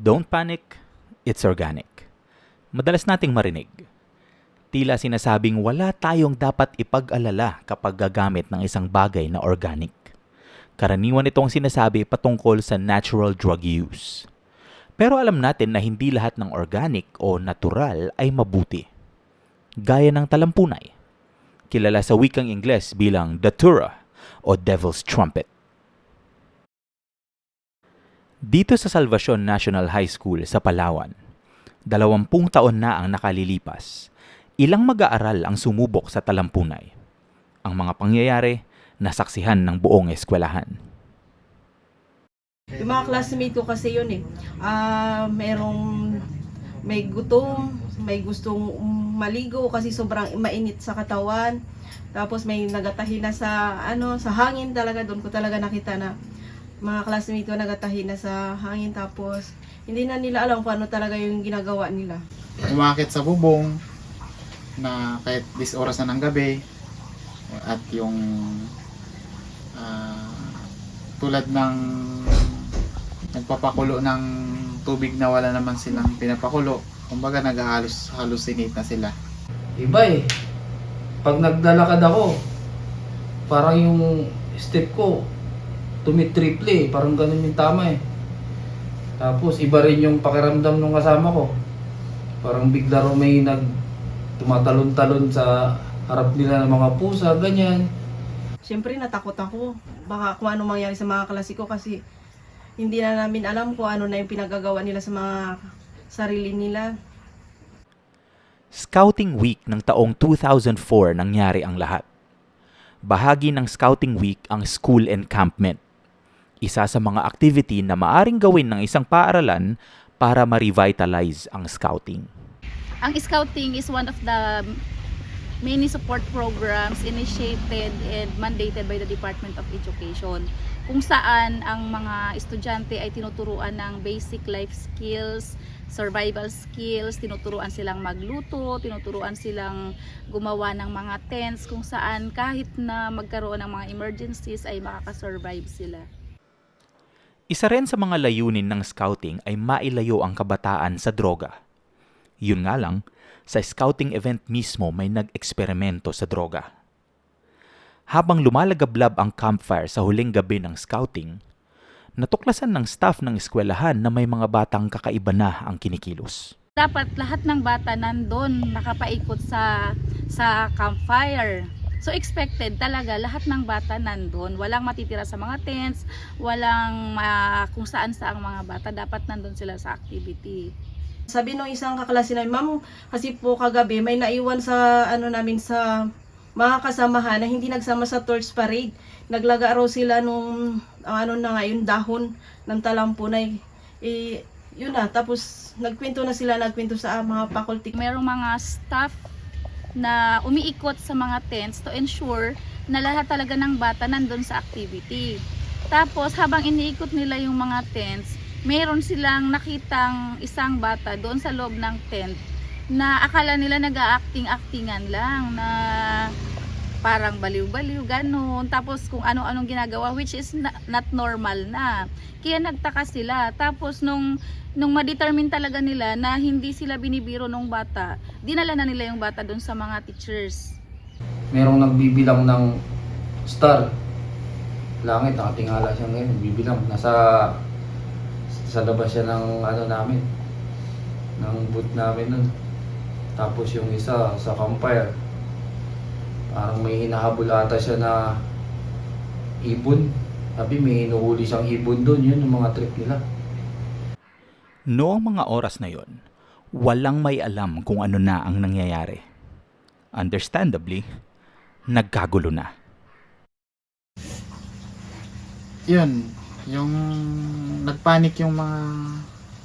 Don't panic, it's organic. Madalas nating marinig. Tila sinasabing wala tayong dapat ipag-alala kapag gagamit ng isang bagay na organic. Karaniwan itong sinasabi patungkol sa natural drug use. Pero alam natin na hindi lahat ng organic o natural ay mabuti. Gaya ng talampunay, kilala sa wikang Ingles bilang datura o devil's trumpet. Dito sa Salvacion National High School sa Palawan, 20 taon na ang nakalilipas, ilang mag-aaral ang sumubok sa talampunay. Ang mga pangyayari nasaksihan ng buong eskwelahan. Yung mga classmate ko kasi yun may gutom, may gustong maligo kasi sobrang mainit sa katawan. Tapos may nagatahi na sa hangin talaga, doon ko talaga nakita na mga classmate ko nagatahi na sa hangin, tapos hindi na nila alam kung ano talaga yung ginagawa nila. Umakit sa bubong na kahit 10 oras na ng gabi at yung tulad ng nagpapakulo ng tubig na wala naman silang pinapakulo, kumbaga nag-hallucinate na sila. Iba eh. Pag naglalakad ako, parang yung step ko tumitriple eh. Parang ganun yung tama eh. Tapos iba rin yung pakiramdam ng kasama ko. Parang bigla rin may tumatalon-talon sa harap nila ng mga pusa, ganyan. Siyempre natakot ako, baka kung ano mangyari sa mga klase ko kasi hindi na namin alam kung ano na yung pinagagawa nila sa mga sarili nila. Scouting Week ng taong 2004 nangyari ang lahat. Bahagi ng Scouting Week ang school encampment. Isa sa mga activity na maaring gawin ng isang paaralan para ma-revitalize ang scouting. Ang scouting is one of the many support programs initiated and mandated by the Department of Education, kung saan ang mga estudyante ay tinuturuan ng basic life skills, survival skills, tinuturuan silang magluto, tinuturuan silang gumawa ng mga tents kung saan kahit na magkaroon ng mga emergencies ay makakasurvive sila. Isa rin sa mga layunin ng scouting ay mailayo ang kabataan sa droga. Yun nga lang, sa scouting event mismo may nag-eksperimento sa droga. Habang lumalagablab ang campfire sa huling gabi ng scouting, natuklasan ng staff ng eskwelahan na may mga batang kakaiba na ang kinikilos. Dapat lahat ng bata nandun, nakapaikot sa campfire. So expected talaga lahat ng bata nandun. Walang matitira sa mga tents, walang kung saan saang mga bata. Dapat nandun sila sa activity. Sabi nung isang kaklase namin, ma'am, kasi po kagabi may naiwan sa namin sa mga kasamahan na hindi nagsama sa torch parade. Naglaga raw sila nung yung dahon ng talampunay. Yun na, tapos nagkwento sa mga faculty. Merong mga staff na umiikot sa mga tents to ensure na lahat talaga ng bata nandun sa activity. Tapos habang iniikot nila yung mga tents, meron silang nakitang isang bata doon sa loob ng tent na akala nila nag-a-acting-actingan lang, na parang baliw-baliw, ganun. Tapos kung ano-anong ginagawa, which is not normal na. Kaya nagtaka sila. Tapos nung ma-determine talaga nila na hindi sila binibiro ng bata, dinala na nila yung bata doon sa mga teachers. Merong nagbibilang ng star. Langit, nakatingala siya ngayon. Nagbibilang. Sa labas siya ng namin. Ng booth namin nun. Tapos yung isa sa campfire. Parang may hinahabol ata siya na ibon. Sabi may hinuhuli siyang ibon doon. Yun yung mga trip nila. Noong mga oras na yon, walang may alam kung ano na ang nangyayari. Understandably, nagkagulo na. Yun, yung nagpanic yung mga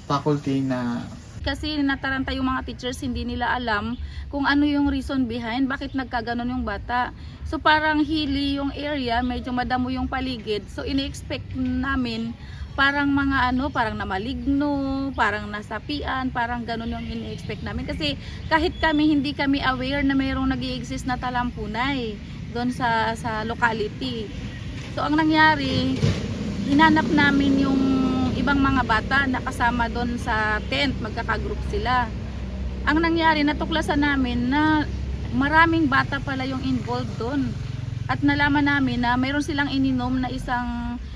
faculty na Kasi nataranta yung mga teachers, hindi nila alam kung ano yung reason behind bakit nagkaganon yung bata. So parang hilly yung area, medyo madamo yung paligid. So ini-expect namin parang parang namaligno, parang nasapian, parang ganun yung ini-expect namin. Kasi kahit hindi kami aware na mayroong nag-i-exist na talampunay doon sa locality. So ang nangyari, hinanap namin yung ibang mga bata na kasama doon sa tent, magkakagroup sila. Ang nangyari, natuklasan namin na maraming bata pala yung involved doon. At nalaman namin na mayroon silang ininom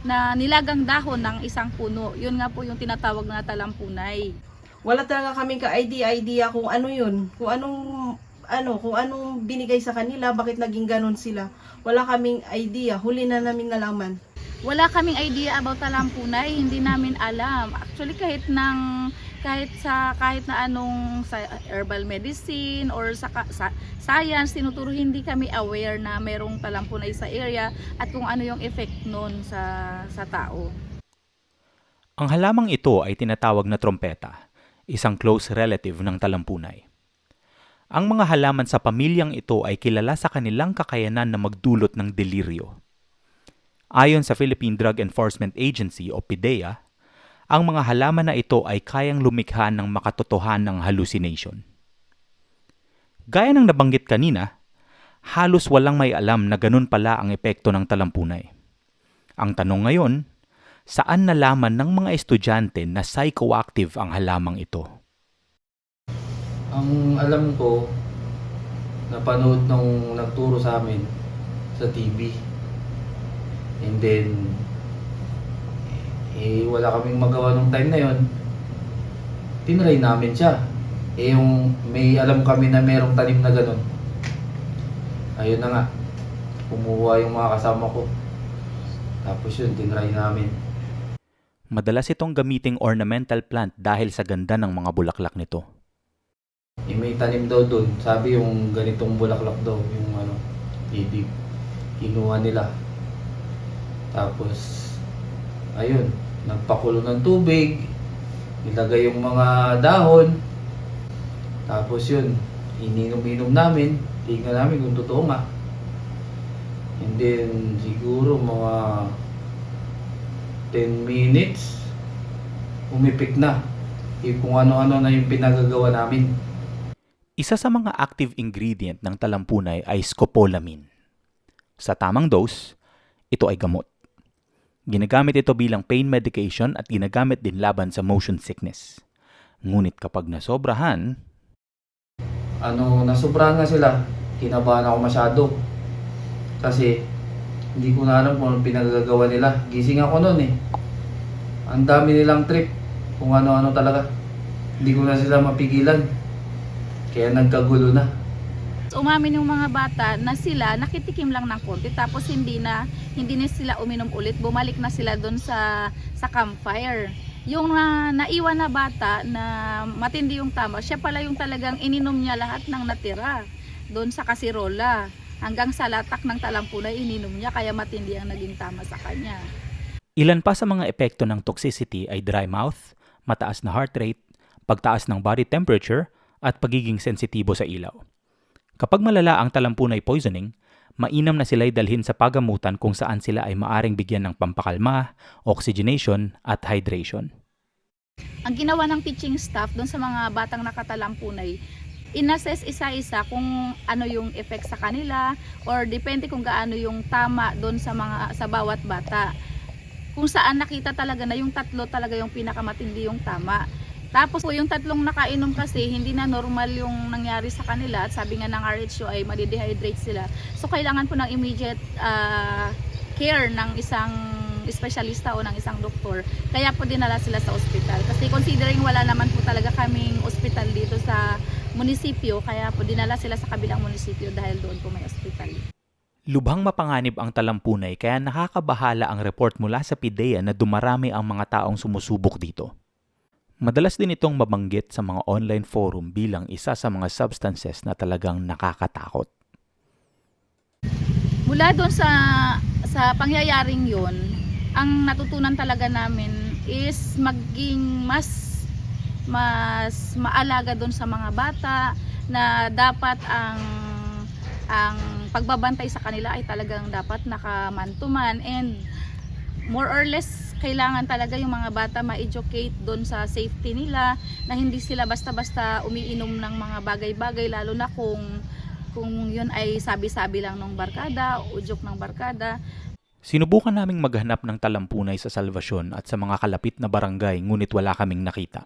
na nilagang dahon ng isang puno. Yun nga po yung tinatawag na talampunay. Wala talaga kaming ka-idea kung ano yun, kung anong binigay sa kanila, bakit naging ganun sila. Wala kaming idea, huli na namin nalaman. Wala kaming idea about talampunay, hindi namin alam. Actually kahit na anong sa herbal medicine or sa science tinuturo, hindi kami aware na mayroong talampunay sa area at kung ano yung effect nun sa tao. Ang halamang ito ay tinatawag na trompeta, isang close relative ng talampunay. Ang mga halaman sa pamilyang ito ay kilala sa kanilang kakayanan na magdulot ng deliryo. Ayon sa Philippine Drug Enforcement Agency o PDEA, ang mga halaman na ito ay kayang lumikha ng makatotohanang hallucination. Gaya ng nabanggit kanina, halos walang may alam na ganun pala ang epekto ng talampunay. Ang tanong ngayon, saan nalaman ng mga estudyante na psychoactive ang halamang ito? Ang alam ko, napanood nung nagturo sa amin sa TV. And then, wala kaming magawa nung time na yon. Tinry namin siya. Yung may alam kami na merong tanim na ganun. Ayun na nga. Kumuha yung mga kasama ko. Tapos yun, tinry namin. Madalas itong gamiting ornamental plant dahil sa ganda ng mga bulaklak nito. May tanim daw doon. Sabi yung ganitong bulaklak daw, yung ibig. Kinuha nila. Tapos, ayun, nagpakulo ng tubig, nilagay yung mga dahon, tapos yun, ininom-inom namin, tingnan namin kung totoo nga. And then, siguro mga 10 minutes, umipik na. Kung ano-ano na yung pinagagawa namin. Isa sa mga active ingredient ng talampunay ay scopolamine. Sa tamang dose, ito ay gamot. Ginagamit ito bilang pain medication at ginagamit din laban sa motion sickness. Ngunit kapag nasobrahan, Nasobrahan nga sila, kinabahan ako masyado. Kasi, hindi ko na alam kung anong pinagagawa nila. Gising ako noon eh. Ang dami nilang trip, kung ano-ano talaga. Hindi ko na sila mapigilan. Kaya nagkagulo na. Umamin yung mga bata na sila nakitikim lang ng konti tapos hindi na sila uminom ulit, bumalik na sila doon sa campfire. Yung naiwan na bata na matindi yung tama, siya pala yung talagang ininom niya lahat ng natira doon sa kasirola. Hanggang sa latak ng talampunay ininom niya, kaya matindi ang naging tama sa kanya. ilan pa sa mga epekto ng toxicity ay dry mouth, mataas na heart rate, pagtaas ng body temperature, at pagiging sensitibo sa ilaw. Kapag malala ang talampunay poisoning, mainam na sila'y dalhin sa pagamutan kung saan sila ay maaring bigyan ng pampakalma, oxygenation at hydration. Ang ginawa ng teaching staff doon sa mga batang nakatalampunay, inassess isa-isa kung ano yung effect sa kanila or depende kung gaano yung tama doon sa bawat bata. Kung saan nakita talaga na yung tatlo talaga yung pinakamatindi yung tama. Tapos po yung tatlong nakainom kasi hindi na normal yung nangyari sa kanila at sabi nga ng RHU ay madidehydrate sila. So kailangan po ng immediate care ng isang espesyalista o ng isang doktor. Kaya po dinala sila sa ospital. Kasi considering wala naman po talaga kaming ospital dito sa munisipyo, kaya po dinala sila sa kabilang munisipyo dahil doon po may ospital. Lubhang mapanganib ang talampunay kaya nakakabahala ang report mula sa PDEA na dumarami ang mga taong sumusubok dito. Madalas din itong mabanggit sa mga online forum bilang isa sa mga substances na talagang nakakatakot. Mula doon sa pangyayaring yon, ang natutunan talaga namin is maging mas maalaga doon sa mga bata na dapat ang pagbabantay sa kanila ay talagang dapat nakaman-to-man and more or less kailangan talaga yung mga bata ma-educate doon sa safety nila na hindi sila basta-basta umiinom ng mga bagay-bagay lalo na kung yun ay sabi-sabi lang ng barkada o udyok ng barkada. Sinubukan naming maghanap ng talampunay sa Salvacion at sa mga kalapit na barangay ngunit wala kaming nakita.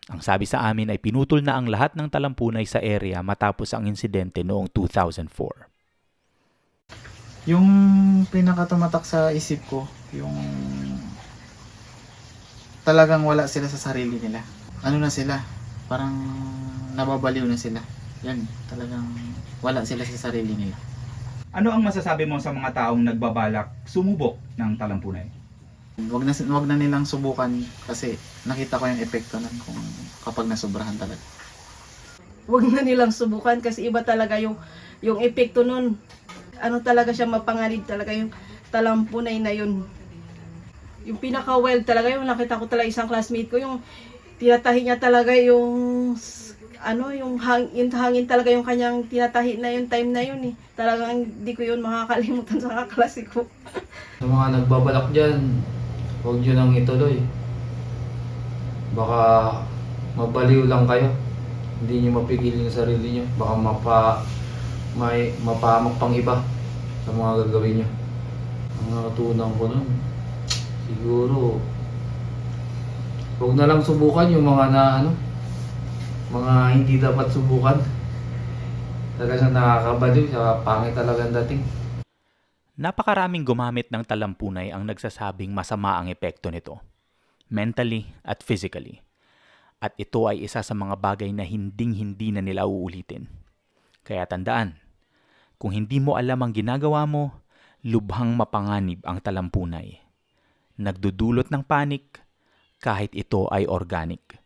Ang sabi sa amin ay pinutol na ang lahat ng talampunay sa area matapos ang insidente noong 2004. Yung pinakatumatak sa isip ko, yung talagang wala sila sa sarili nila. Ano na sila? Parang nababaliw na sila. Yan, talagang wala sila sa sarili nila. Ano ang masasabi mo sa mga taong nagbabalak sumubok ng talampunay? Wag na nilang subukan kasi nakita ko yung epekto nun kung kapag nasobrahan talaga. Huwag na nilang subukan kasi iba talaga yung epekto nun. Ano talaga siya, mapanganib talaga yung talampunay na yun. Yung pinaka-wild talaga, yung nakita ko talaga isang classmate ko, yung tinatahi niya talaga yung hangin talaga yung kanyang tinatahi na yung time na yun eh. Talagang hindi ko yun makakalimutan sa kaklase ko. Sa mga nagbabalak dyan, huwag nyo nang ituloy. Baka mabaliw lang kayo. Hindi nyo mapigilin yung sarili nyo. Baka mapahamak pang iba sa mga gagawin nyo. Ang natutunan ko nun, siguro, huwag na lang subukan yung mga hindi dapat subukan. Talagang nakakabaliw, sa pangit talaga ang dating. Napakaraming gumamit ng talampunay ang nagsasabing masama ang epekto nito, mentally at physically. At ito ay isa sa mga bagay na hinding-hindi na nila uulitin. Kaya tandaan, kung hindi mo alam ang ginagawa mo, lubhang mapanganib ang talampunay. Nagdudulot ng panik kahit ito ay organic.